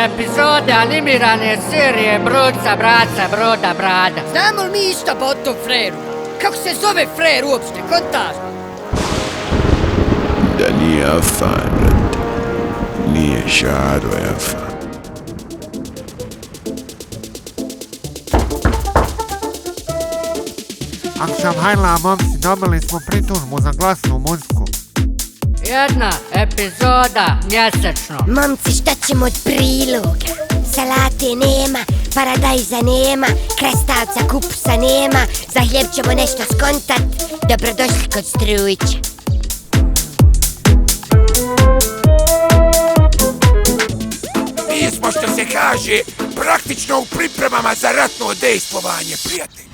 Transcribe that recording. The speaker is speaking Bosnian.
epizode animirane serije Bruca, Braca, Broda, Brada. Znamo li mi isto po tom freru? Kako se zove frer uopšte? Kontaž? Da nije Afan, brate. Nije Šaro Afan. Akšam hajla, momci, dobili smo pritužbu za glasnu muziku. Jedna epizoda mjesečno. Momci, šta ćemo od priloga? Salate nema, paradajza nema, krastavca kupusa nema, za hljeb ćemo nešto skontat. Dobrodošli kod Strujića. Mi smo, što se kaže, praktično u pripremama za ratno dejstvovanje, prijatelji.